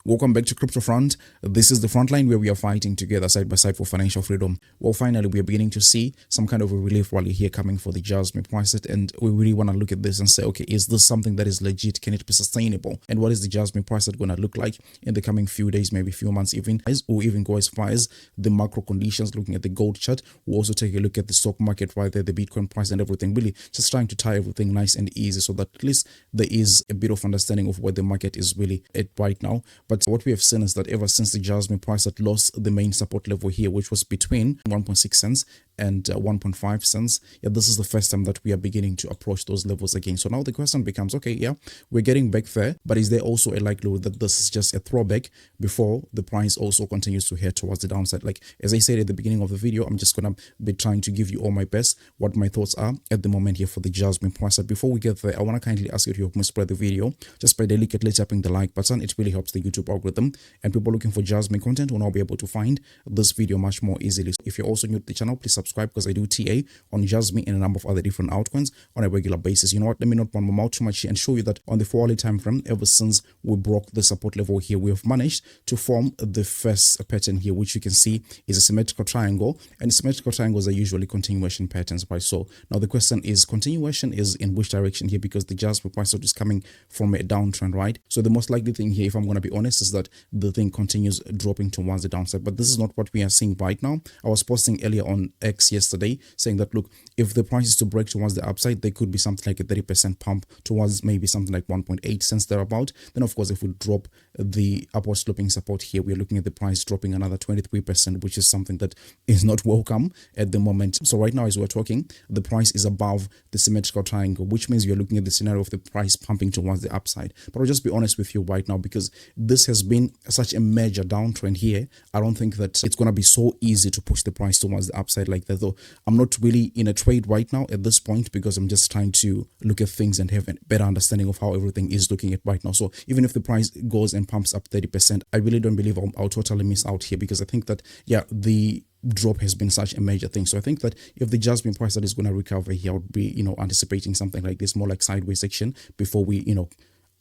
Welcome back to Crypto Front. This is the front line where we are fighting together side by side for financial freedom. Well, finally, we are beginning to see some kind of a relief rally here coming for the JASMY price, and we really want to look at this and say, okay, is this something that is legit? Can it be sustainable? And what is the JASMY price going to look like in the coming few days, maybe few months even, or even go as far as the macro conditions, looking at the gold chart. We'll also take a look at the stock market right there, the Bitcoin price and everything, really just trying to tie everything nice and easy so that at least there is a bit of understanding of where the market is really at right now. But what we have seen is that ever since the JASMY price had lost the main support level here, which was between 1.6 cents and 1.5 cents, this is the first time that we are beginning to approach those levels again. So now the question becomes, okay, we're getting back there, but is there also a likelihood that this is just a throwback before the price also continues to head towards the downside? Like, as I said at the beginning of the video, I'm just gonna be trying to give you all my best, what my thoughts are at the moment here for the JASMY price. But before we get there, I want to kindly ask you to help me spread the video just by delicately tapping the like button. It really helps the YouTube algorithm, and people looking for JASMY content will now be able to find this video much more easily. So if you're also new to the channel, please subscribe, because I do TA on JASMY and a number of other different altcoins on a regular basis. You know what, let me not run my mouth too much here and show you that on the 4-hourly time frame, ever since we broke the support level here, we have managed to form the first pattern here, which you can see is a symmetrical triangle, and symmetrical triangles are usually continuation patterns, right? So now the question is, continuation is in which direction here, because the JASMY price is coming from a downtrend, right? So the most likely thing here, if I'm going to be honest, is that the thing continues dropping towards the downside. But this is not what we are seeing right now. I was posting earlier on X yesterday saying that, look, if the price is to break towards the upside, there could be something like a 30% pump towards maybe something like 1.8 cents thereabout. Then of course, if we drop the upward sloping support here, we're looking at the price dropping another 23%, which is something that is not welcome at the moment. So right now, as we're talking, the price is above the symmetrical triangle, which means you're looking at the scenario of the price pumping towards the upside. But I'll just be honest with you right now, because this has been such a major downtrend here, I don't think that it's going to be so easy to push the price towards the upside like that. Though I'm not really in a trade right now at this point, because I'm just trying to look at things and have a better understanding of how everything is looking at right now. So even if the price goes and pumps up 30%, I really don't believe I'll totally miss out here, because I think that, the drop has been such a major thing. So I think that if the JASMY price that is going to recover here, I would be, anticipating something like this, more like sideways section before we,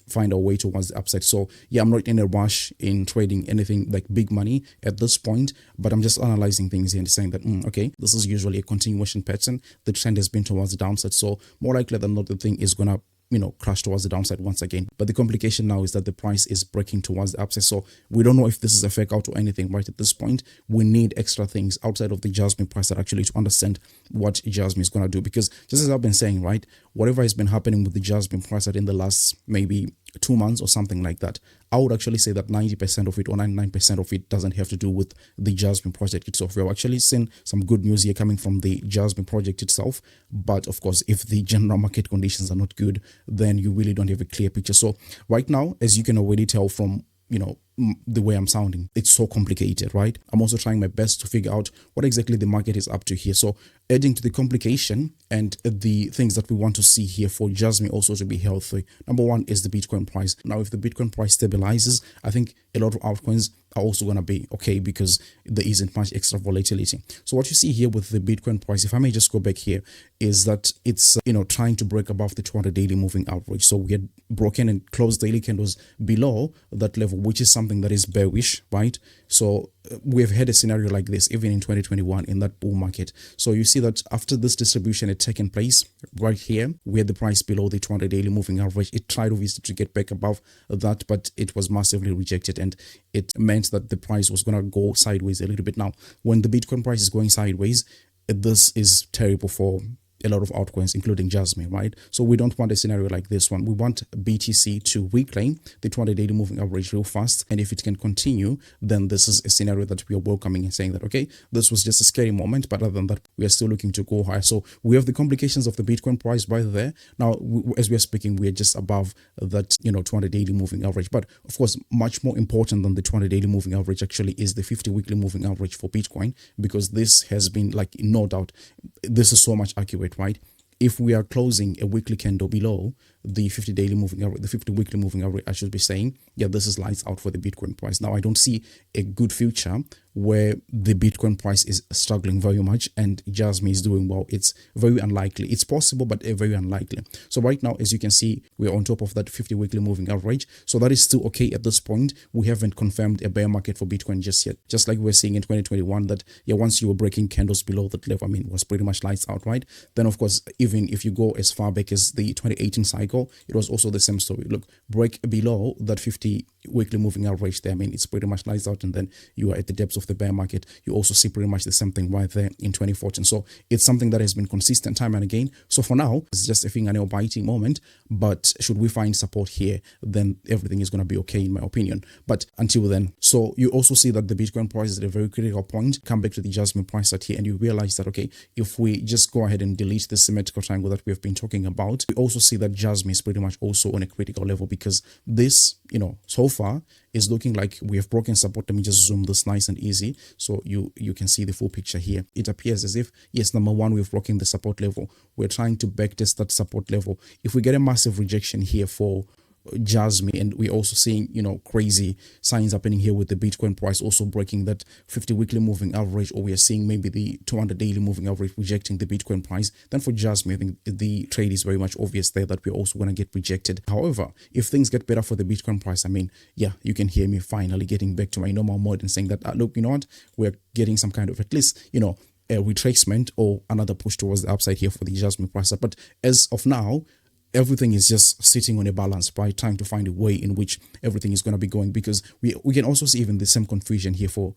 find our way towards the upside. So I'm not in a rush in trading anything like big money at this point, but I'm just analyzing things here and saying that, okay, this is usually a continuation pattern. The trend has been towards the downside. So more likely than not, the thing is going to crash towards the downside once again. But the complication now is that the price is breaking towards the upside. So we don't know if this is a fake out or anything right at this point. We need extra things outside of the JASMY price that actually to understand what JASMY is going to do. Because just as I've been saying, right, whatever has been happening with the JASMY price in the last maybe 2 months or something like that, I would actually say that 90% of it or 99% of it doesn't have to do with the JASMY project itself. We've actually seen some good news here coming from the JASMY project itself. But of course, if the general market conditions are not good, then you really don't have a clear picture. So right now, as you can already tell from, the way I'm sounding, it's so complicated, right? I'm also trying my best to figure out what exactly the market is up to here. So adding to the complication and the things that we want to see here for JASMY also to be healthy, number one is the Bitcoin price. Now, if the Bitcoin price stabilizes, I think a lot of altcoins are also going to be okay, because there isn't much extra volatility. So what you see here with the Bitcoin price, if I may just go back here, is that it's trying to break above the 200 daily moving average. So we had broken and closed daily candles below that level, which is something that is bearish, right? So we've had a scenario like this even in 2021 in that bull market. So you see that after this distribution had taken place right here, we had the price below the 200 daily moving average. It tried obviously to get back above that, but it was massively rejected, and it meant that the price was going to go sideways a little bit. Now, when the Bitcoin price is going sideways, this is terrible for a lot of altcoins, including JASMY, right? So we don't want a scenario like this one. We want BTC to reclaim the 200 daily moving average real fast. And if it can continue, then this is a scenario that we are welcoming and saying that, okay, this was just a scary moment, but other than that, we are still looking to go higher. So we have the complications of the Bitcoin price right there. Now, as we are speaking, we are just above that, 200 daily moving average. But of course, much more important than the 200 daily moving average actually is the 50 weekly moving average for Bitcoin, because this has been, like, no doubt, this is so much accurate, right? If we are closing a weekly candle below the 50 daily moving average, the 50 weekly moving average, I should be saying, yeah, this is lights out for the Bitcoin price. Now, I don't see a good future where the Bitcoin price is struggling very much and JASMY is doing well. It's very unlikely. It's possible, but very unlikely. So right now, as you can see, we're on top of that 50 weekly moving average. So that is still okay at this point. We haven't confirmed a bear market for Bitcoin just yet. Just like we're seeing in 2021 that, yeah, once you were breaking candles below that level, I mean, it was pretty much lights out, right? Then, of course, even if you go as far back as the 2018 cycle, it was also the same story. Look, break below that 50 weekly moving average there. I mean, it's pretty much lights out, and then you are at the depths of the bear market. You also see pretty much the same thing right there in 2014. So it's something that has been consistent time and again. So for now, it's just a fingernail biting moment. But should we find support here, then everything is going to be okay, in my opinion. But until then, so you also see that the Bitcoin price is at a very critical point. Come back to the JASMY price at here, and you realize that, okay, if we just go ahead and delete the symmetrical triangle that we have been talking about, we also see that JASMY is pretty much also on a critical level, because this, so far is looking like we have broken support. Let me just zoom this nice and easy so you can see the full picture here. It appears as if, yes, number one, we've broken the support level. We're trying to backtest that support level. If we get a massive rejection here for JASMY, and we're also seeing crazy signs happening here with the Bitcoin price also breaking that 50 weekly moving average, or we are seeing maybe the 200 daily moving average rejecting the Bitcoin price, then for JASMY, I think the trade is very much obvious there that we're also going to get rejected. However, if things get better for the Bitcoin price, I mean, yeah, you can hear me finally getting back to my normal mode and saying that, look, you know what, we're getting some kind of, at least, a retracement or another push towards the upside here for the JASMY price. But as of now, everything is just sitting on a balance, right? Trying to find a way in which everything is going to be going, because we can also see even the same confusion here for,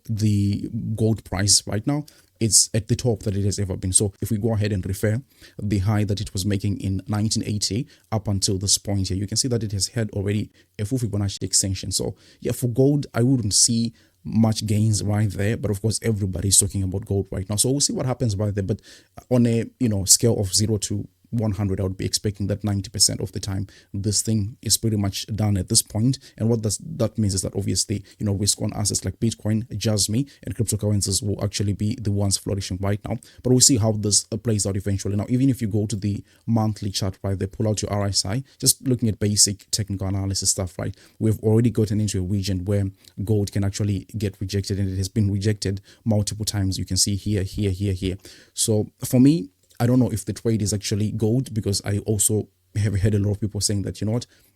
the gold price right now. It's at the top that it has ever been. So if we go ahead and refer the high that it was making in 1980 up until this point here, you can see that it has had already a full Fibonacci extension. So yeah, for gold, I wouldn't see much gains right there, but of course everybody's talking about gold right now, so we'll see what happens right there. But on a scale of 0 to 100, I would be expecting that 90% of the time this thing is pretty much done at this point. And what that means is that obviously risk on assets like Bitcoin, JASMY, and cryptocurrencies will actually be the ones flourishing right now. But we'll see how this plays out eventually. Now, even if you go to the monthly chart, right, they pull out your RSI, just looking at basic technical analysis stuff, right, we've already gotten into a region where gold can actually get rejected, and it has been rejected multiple times. You can see here. So for me, I don't know if the trade is actually gold, because I also have heard a lot of people saying that,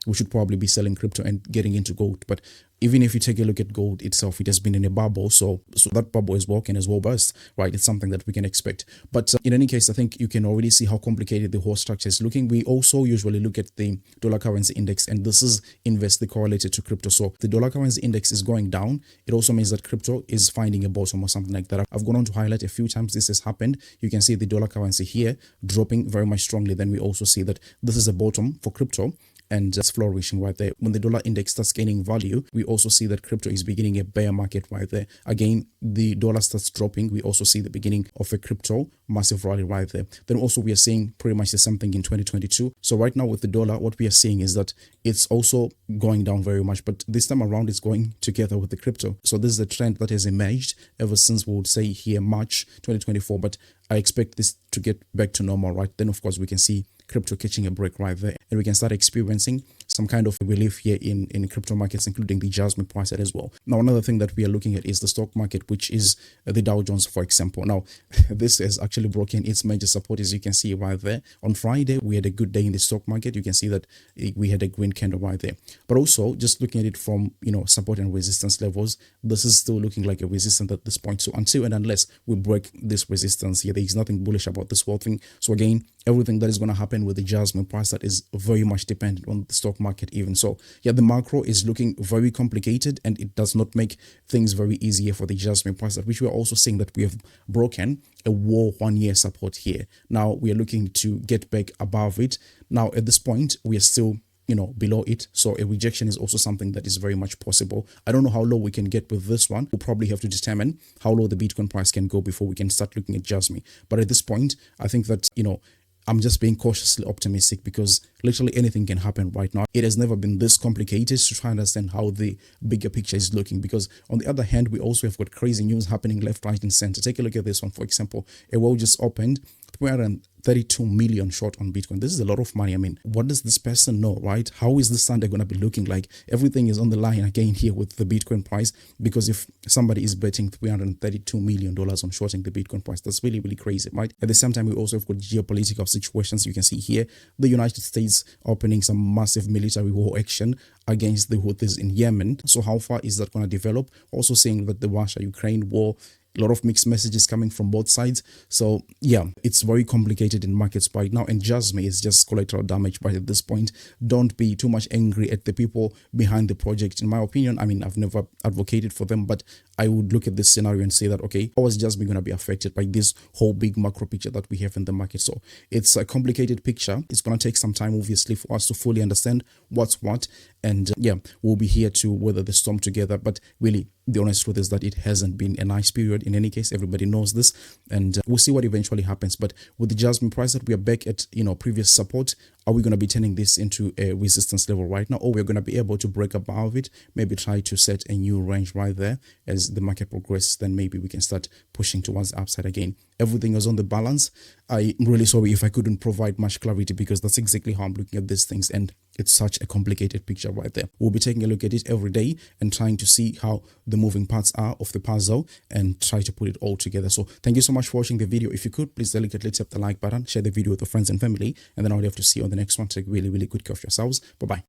we should probably be selling crypto and getting into gold. But even if you take a look at gold itself, it has been in a bubble. So that bubble is working as well burst, right? It's something that we can expect. But in any case, I think you can already see how complicated the whole structure is looking. We also usually look at the dollar currency index, and this is inversely correlated to crypto. So the dollar currency index is going down. It also means that crypto is finding a bottom or something like that. I've gone on to highlight a few times this has happened. You can see the dollar currency here dropping very much strongly. Then we also see that this is a bottom for crypto, and it's flourishing right there. When the dollar index starts gaining value, we also see that crypto is beginning a bear market right there. Again, the dollar starts dropping, we also see the beginning of a crypto massive rally right there. Then also we are seeing pretty much the same thing in 2022. So right now with the dollar, what we are seeing is that it's also going down very much, but this time around it's going together with the crypto. So this is a trend that has emerged ever since, we would say here, March 2024, but I expect this to get back to normal, right? Then of course we can see crypto catching a break right there, and we can start experiencing some kind of relief here in crypto markets, including the JASMY price as well. Now, another thing that we are looking at is the stock market, which is the Dow Jones, for example. Now, this has actually broken its major support, as you can see right there. On Friday, we had a good day in the stock market. You can see that we had a green candle right there. But also, just looking at it from, support and resistance levels, this is still looking like a resistance at this point. So until and unless we break this resistance here, there is nothing bullish about this whole thing. So again, everything that is going to happen with the JASMY price, that is very much dependent on the stock market even. So yeah, the macro is looking very complicated, and it does not make things very easier for the JASMY price, which we are also seeing that we have broken a 1-year support here. Now we are looking to get back above it. Now at this point, we are still below it. So a rejection is also something that is very much possible. I don't know how low we can get with this one. We'll probably have to determine how low the Bitcoin price can go before we can start looking at JASMY. But at this point, I think that, I'm just being cautiously optimistic, because literally anything can happen right now. It has never been this complicated to try and understand how the bigger picture is looking, because on the other hand, we also have got crazy news happening left, right, and center. Take a look at this one, for example. A world just opened 332 million short on Bitcoin. This is a lot of money. I mean, what does this person know, right? How is this Sunday going to be looking like? Everything is on the line again here with the Bitcoin price, because if somebody is betting $332 million on shorting the Bitcoin price, that's really, really crazy, right? At the same time, we also have got geopolitical situations. You can see here, the United States opening some massive military war action against the Houthis in Yemen. So how far is that going to develop? Also saying that the Russia-Ukraine war, a lot of mixed messages coming from both sides. So yeah, it's very complicated in markets right now, and JASMY is just collateral damage. But at this point, don't be too much angry at the people behind the project. In my opinion, I mean, I've never advocated for them, but I would look at this scenario and say that, okay, how is JASMY going to be affected by this whole big macro picture that we have in the market? So it's a complicated picture. It's going to take some time, obviously, for us to fully understand what's what. And yeah, we'll be here to weather the storm together. But really, the honest truth is that it hasn't been a nice period. In any case, everybody knows this, and we'll see what eventually happens. But with the JASMY price that we are back at, previous support, are we going to be turning this into a resistance level right now, or we're going to be able to break above it, maybe try to set a new range right there as the market progresses? Then maybe we can start pushing towards the upside again. Everything is on the balance. I'm really sorry if I couldn't provide much clarity, because that's exactly how I'm looking at these things, and it's such a complicated picture right there. We'll be taking a look at it every day and trying to see how the moving parts are of the puzzle and try to put it all together. So thank you so much for watching the video. If you could, please delicately tap the like button, share the video with your friends and family, and then I'll have to see you on the next one. Take really, really good care of yourselves. Bye-bye.